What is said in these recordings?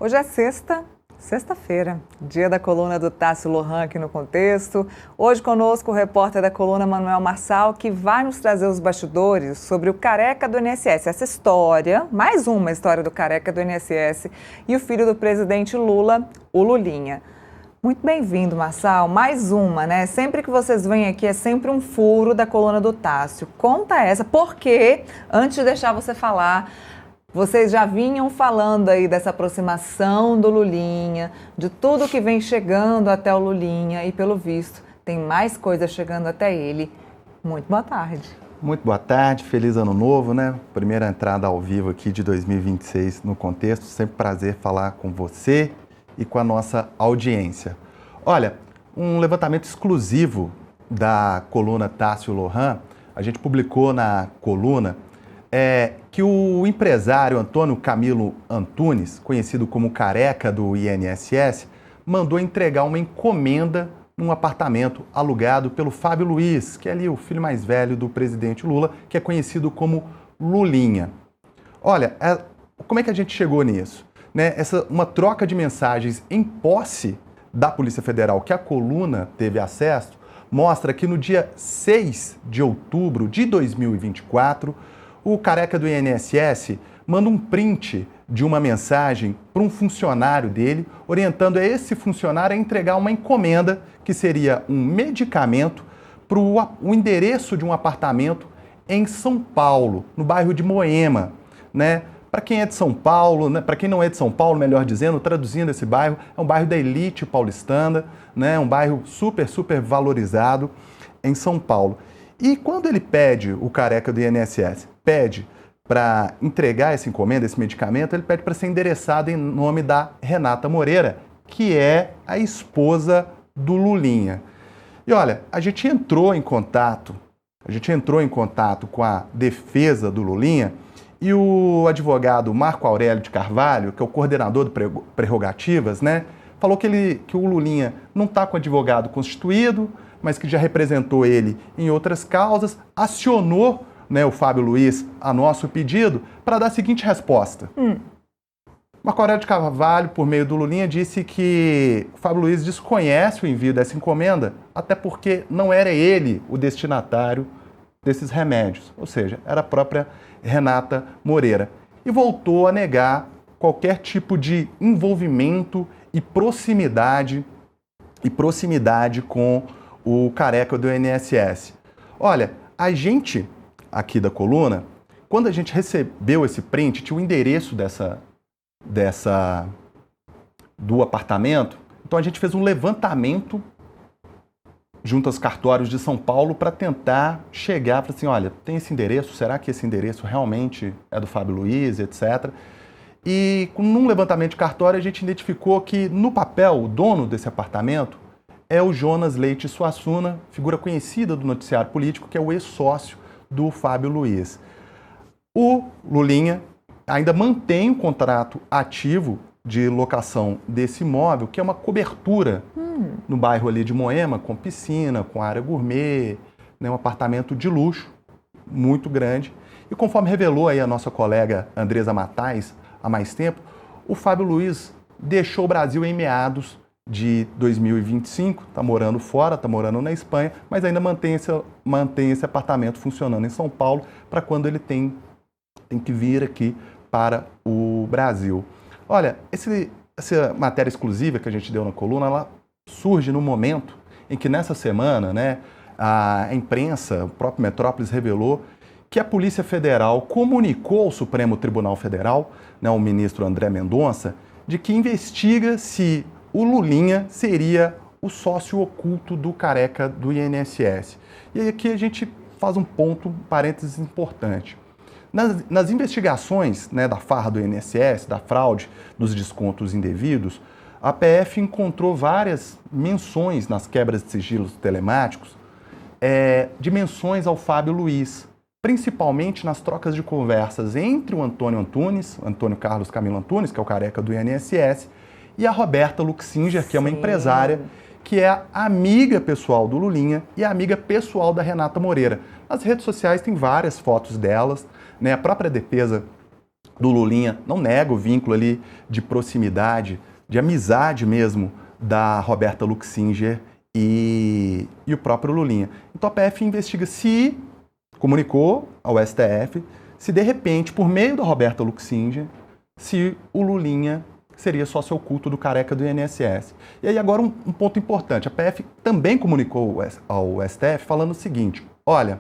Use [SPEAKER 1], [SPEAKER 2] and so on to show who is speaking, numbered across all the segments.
[SPEAKER 1] Hoje é sexta-feira, dia da coluna do Tássio Lohan aqui no Contexto. Hoje conosco o repórter da coluna Manuel Marçal, que vai nos trazer os bastidores sobre o careca do INSS. Essa história, mais uma história do careca do INSS e o filho do presidente Lula, o Lulinha. Muito bem-vindo, Marçal. Mais uma, né? Sempre que vocês vêm aqui é sempre um furo da coluna do Tássio. Conta essa, porque, antes de deixar você falar, vocês já vinham falando aí dessa aproximação do Lulinha, de tudo que vem chegando até o Lulinha e, pelo visto, tem mais coisa chegando até ele. Muito boa tarde.
[SPEAKER 2] Muito boa tarde, feliz ano novo, né? Primeira entrada ao vivo aqui de 2026 no Contexto. Sempre prazer falar com você e com a nossa audiência. Olha, um levantamento exclusivo da coluna Tássio Lohan, a gente publicou na coluna que o empresário Antônio Camilo Antunes, conhecido como Careca do INSS, mandou entregar uma encomenda num apartamento alugado pelo Fábio Luiz, que é ali o filho mais velho do presidente Lula, que é conhecido como Lulinha. Olha, como é que a gente chegou nisso? Uma troca de mensagens em posse da Polícia Federal que a coluna teve acesso mostra que no dia 6 de outubro de 2024, o careca do INSS manda um print de uma mensagem para um funcionário dele, orientando esse funcionário a entregar uma encomenda que seria um medicamento para o endereço de um apartamento em São Paulo, no bairro de Moema, né? Para quem é de São Paulo, né? Para quem não é de São Paulo, melhor dizendo, traduzindo esse bairro, é um bairro da elite paulistana, né? Um bairro super valorizado em São Paulo. E quando ele pede, o careca do INSS, pede para entregar essa encomenda, esse medicamento, ele pede para ser endereçado em nome da Renata Moreira, que é a esposa do Lulinha. E olha, a gente entrou em contato com a defesa do Lulinha, e o advogado Marco Aurélio de Carvalho, que é o coordenador do Prerrogativas, né, falou que o Lulinha não está com advogado constituído, mas que já representou ele em outras causas, acionou, né, o Fábio Luiz a nosso pedido para dar a seguinte resposta. Marco Aurélio de Carvalho, por meio do Lulinha, disse que o Fábio Luiz desconhece o envio dessa encomenda, até porque não era ele o destinatário desses remédios, ou seja, era a própria Renata Moreira, e voltou a negar qualquer tipo de envolvimento e proximidade com o careca do INSS. Olha, a gente aqui da coluna, quando a gente recebeu esse print, tinha o endereço do apartamento, então a gente fez um levantamento junto aos cartórios de São Paulo para tentar chegar para assim, olha, tem esse endereço, será que esse endereço realmente é do Fábio Luiz, etc. E num levantamento de cartório a gente identificou que no papel o dono desse apartamento é o Jonas Leite Suassuna, figura conhecida do noticiário político, que é o ex-sócio do Fábio Luiz. O Lulinha ainda mantém o contrato ativo de locação desse imóvel, que é uma cobertura no bairro ali de Moema, com piscina, com área gourmet, né, um apartamento de luxo, muito grande. E conforme revelou aí a nossa colega Andresa Matais há mais tempo, o Fábio Luiz deixou o Brasil em meados de 2025, está morando fora, está morando na Espanha, mas ainda mantém esse apartamento funcionando em São Paulo para quando ele tem que vir aqui para o Brasil. Olha, essa matéria exclusiva que a gente deu na coluna, ela surge no momento em que nessa semana, né, a imprensa, o próprio Metrópolis revelou que a Polícia Federal comunicou ao Supremo Tribunal Federal, né, o ministro André Mendonça, de que investiga se o Lulinha seria o sócio oculto do careca do INSS. E aí aqui a gente faz um parênteses importante. Nas investigações, né, da farra do INSS, da fraude, dos descontos indevidos, a PF encontrou várias menções nas quebras de sigilos telemáticos de menções ao Fábio Luiz, principalmente nas trocas de conversas entre o Antônio Carlos Camilo Antunes, que é o careca do INSS, e a Roberta Luxinger, que é uma empresária, que é amiga pessoal do Lulinha e amiga pessoal da Renata Moreira. Nas redes sociais tem várias fotos delas, né? A própria defesa do Lulinha, não nega o vínculo ali de proximidade, de amizade mesmo da Roberta Luxinger e o próprio Lulinha. Então a PF investiga se comunicou ao STF se de repente, por meio da Roberta Luxinger, se o Lulinha seria sócio oculto do careca do INSS. E aí agora um ponto importante, a PF também comunicou ao STF falando o seguinte, olha,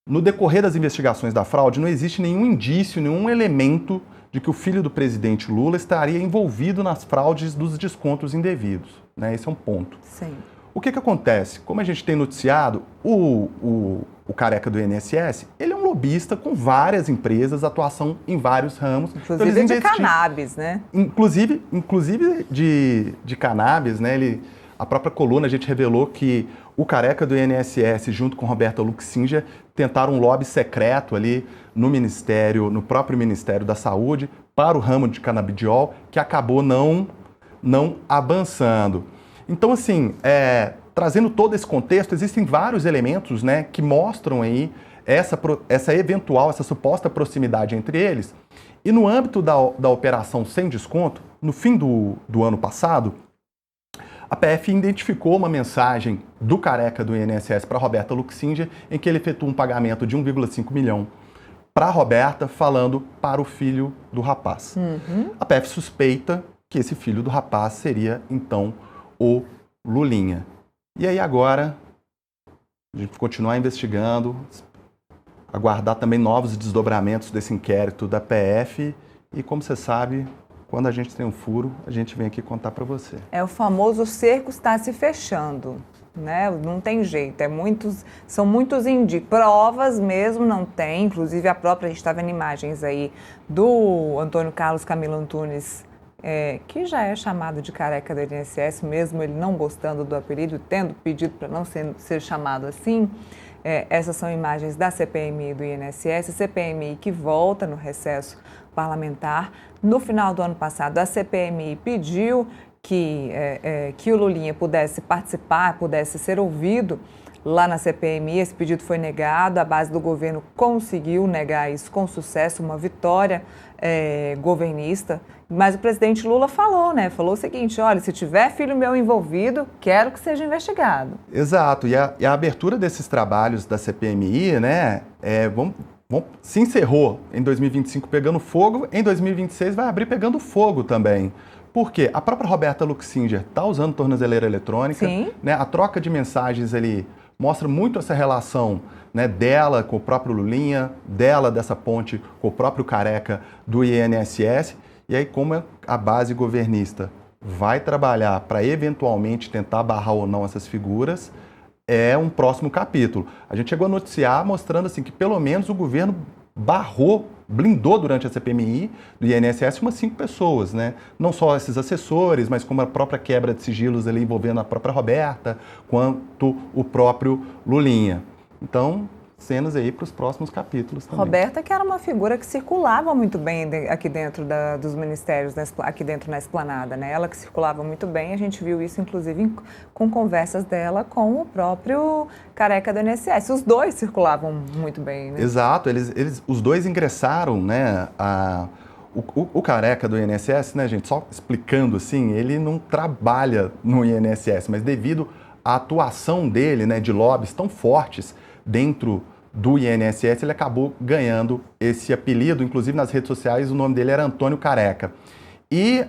[SPEAKER 2] no decorrer das investigações da fraude não existe nenhum indício, nenhum elemento de que o filho do presidente Lula estaria envolvido nas fraudes dos descontos indevidos. Né? Esse é um ponto.
[SPEAKER 1] Sim.
[SPEAKER 2] O que acontece? Como a gente tem noticiado, o careca do INSS, ele é um lobista com várias empresas, atuação em vários ramos.
[SPEAKER 1] Inclusive então, de cannabis, né?
[SPEAKER 2] Inclusive de cannabis, né? A própria coluna, a gente revelou que o careca do INSS, junto com Roberta Luxinger, tentaram um lobby secreto ali no próprio Ministério da Saúde, para o ramo de canabidiol, que acabou não avançando. Então, assim, trazendo todo esse contexto, existem vários elementos, né, que mostram aí essa suposta proximidade entre eles. E no âmbito da operação sem desconto, no fim do ano passado, a PF identificou uma mensagem do careca do INSS para Roberta Luxinger, em que ele efetua um pagamento de 1,5 milhão para a Roberta, falando para o filho do rapaz. Uhum. A PF suspeita que esse filho do rapaz seria, então, o Lulinha. E aí agora, a gente continuar investigando, aguardar também novos desdobramentos desse inquérito da PF e, como você sabe, quando a gente tem um furo, a gente vem aqui contar para você.
[SPEAKER 1] É o famoso cerco está se fechando, né? Não tem jeito, são muitos indícios, provas mesmo não tem, inclusive a gente está vendo imagens aí do Antônio Carlos Camilo Antunes, que já é chamado de careca do INSS, mesmo ele não gostando do apelido, tendo pedido para não ser chamado assim. Essas são imagens da CPMI do INSS, CPMI que volta no recesso parlamentar. No final do ano passado, a CPMI pediu que o Lulinha pudesse participar, pudesse ser ouvido lá na CPMI. Esse pedido foi negado, a base do governo conseguiu negar isso com sucesso, uma vitória governista. Mas o presidente Lula falou o seguinte, olha, se tiver filho meu envolvido, quero que seja investigado.
[SPEAKER 2] Exato, e a abertura desses trabalhos da CPMI, né, se encerrou em 2025 pegando fogo, em 2026 vai abrir pegando fogo também. Por quê? A própria Roberta Luxinger está usando tornozeleira eletrônica, né, a troca de mensagens ali mostra muito essa relação, né, dela com o próprio Lulinha, dessa ponte com o próprio careca do INSS. E aí, como a base governista vai trabalhar para eventualmente tentar barrar ou não essas figuras, é um próximo capítulo. A gente chegou a noticiar mostrando assim, que pelo menos o governo blindou durante a CPMI do INSS umas 5 pessoas, né? Não só esses assessores, mas como a própria quebra de sigilos ali envolvendo a própria Roberta, quanto o próprio Lulinha. Então, cenas aí para os próximos capítulos também.
[SPEAKER 1] Roberta, que era uma figura que circulava muito bem aqui dentro dos ministérios, aqui dentro na esplanada, né? Ela que circulava muito bem, a gente viu isso inclusive com conversas dela com o próprio careca do INSS. Os dois circulavam muito bem, né?
[SPEAKER 2] Exato, os dois ingressaram, né? O careca do INSS, né, gente? Só explicando assim, ele não trabalha no INSS, mas devido à atuação dele, né, de lobbies tão fortes dentro do INSS, ele acabou ganhando esse apelido, inclusive nas redes sociais o nome dele era Antônio Careca. E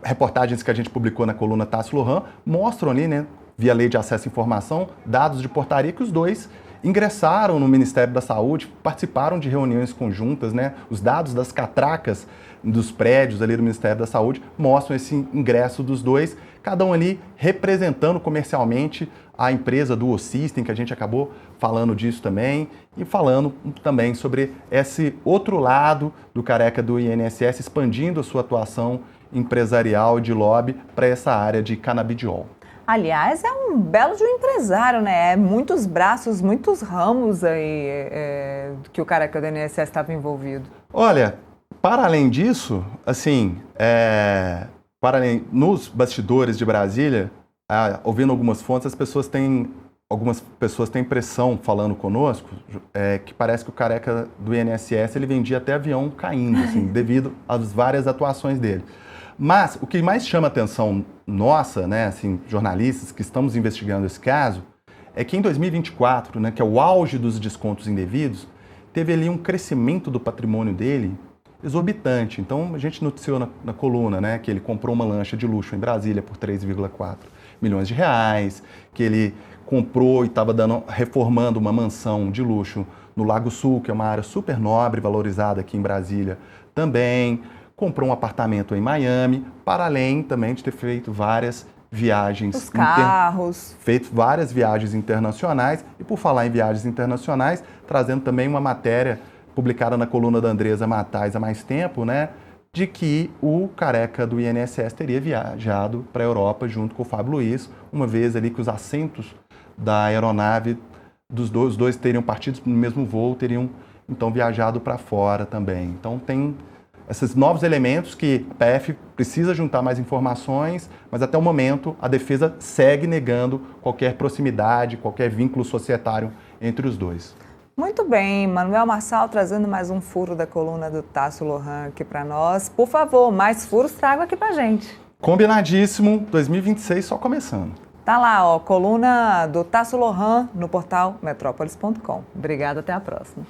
[SPEAKER 2] reportagens que a gente publicou na coluna Tássio Lohan mostram ali, né, via lei de acesso à informação, dados de portaria que os dois ingressaram no Ministério da Saúde, participaram de reuniões conjuntas, né? Os dados das catracas dos prédios ali do Ministério da Saúde mostram esse ingresso dos dois, cada um ali representando comercialmente a empresa do O-System, que a gente acabou falando disso também, e falando também sobre esse outro lado do careca do INSS, expandindo a sua atuação empresarial de lobby para essa área de canabidiol.
[SPEAKER 1] Aliás, é um belo de um empresário, né? Muitos braços, muitos ramos aí que o careca do INSS estava envolvido.
[SPEAKER 2] Olha, para além disso, assim, nos bastidores de Brasília, ouvindo algumas fontes, as pessoas têm algumas pessoas têm impressão, falando conosco, que parece que o careca do INSS ele vendia até avião caindo, assim, devido às várias atuações dele. Mas o que mais chama a atenção nossa, né, assim, jornalistas que estamos investigando esse caso, é que em 2024, né, que é o auge dos descontos indevidos, teve ali um crescimento do patrimônio dele exorbitante. Então, a gente noticiou na coluna, né, que ele comprou uma lancha de luxo em Brasília por 3,4 milhões de reais, que ele comprou e estava reformando uma mansão de luxo no Lago Sul, que é uma área super nobre, valorizada aqui em Brasília também. Comprou um apartamento em Miami, para além também de ter feito várias viagens.
[SPEAKER 1] Os carros.
[SPEAKER 2] Feito várias viagens internacionais. E por falar em viagens internacionais, trazendo também uma matéria publicada na coluna da Andresa Matais há mais tempo, né? De que o careca do INSS teria viajado para a Europa junto com o Fábio Luiz, uma vez ali que os assentos da aeronave os dois teriam partido no mesmo voo, teriam então viajado para fora também. Então tem esses novos elementos que a PF precisa juntar mais informações, mas até o momento a defesa segue negando qualquer proximidade, qualquer vínculo societário entre os dois.
[SPEAKER 1] Muito bem, Manuel Marçal trazendo mais um furo da coluna do Tássio Lohan aqui para nós. Por favor, mais furos traga aqui para gente.
[SPEAKER 2] Combinadíssimo, 2026 só começando.
[SPEAKER 1] Tá lá, ó, coluna do Tássio Lohan no portal metrópolis.com. Obrigada, até a próxima.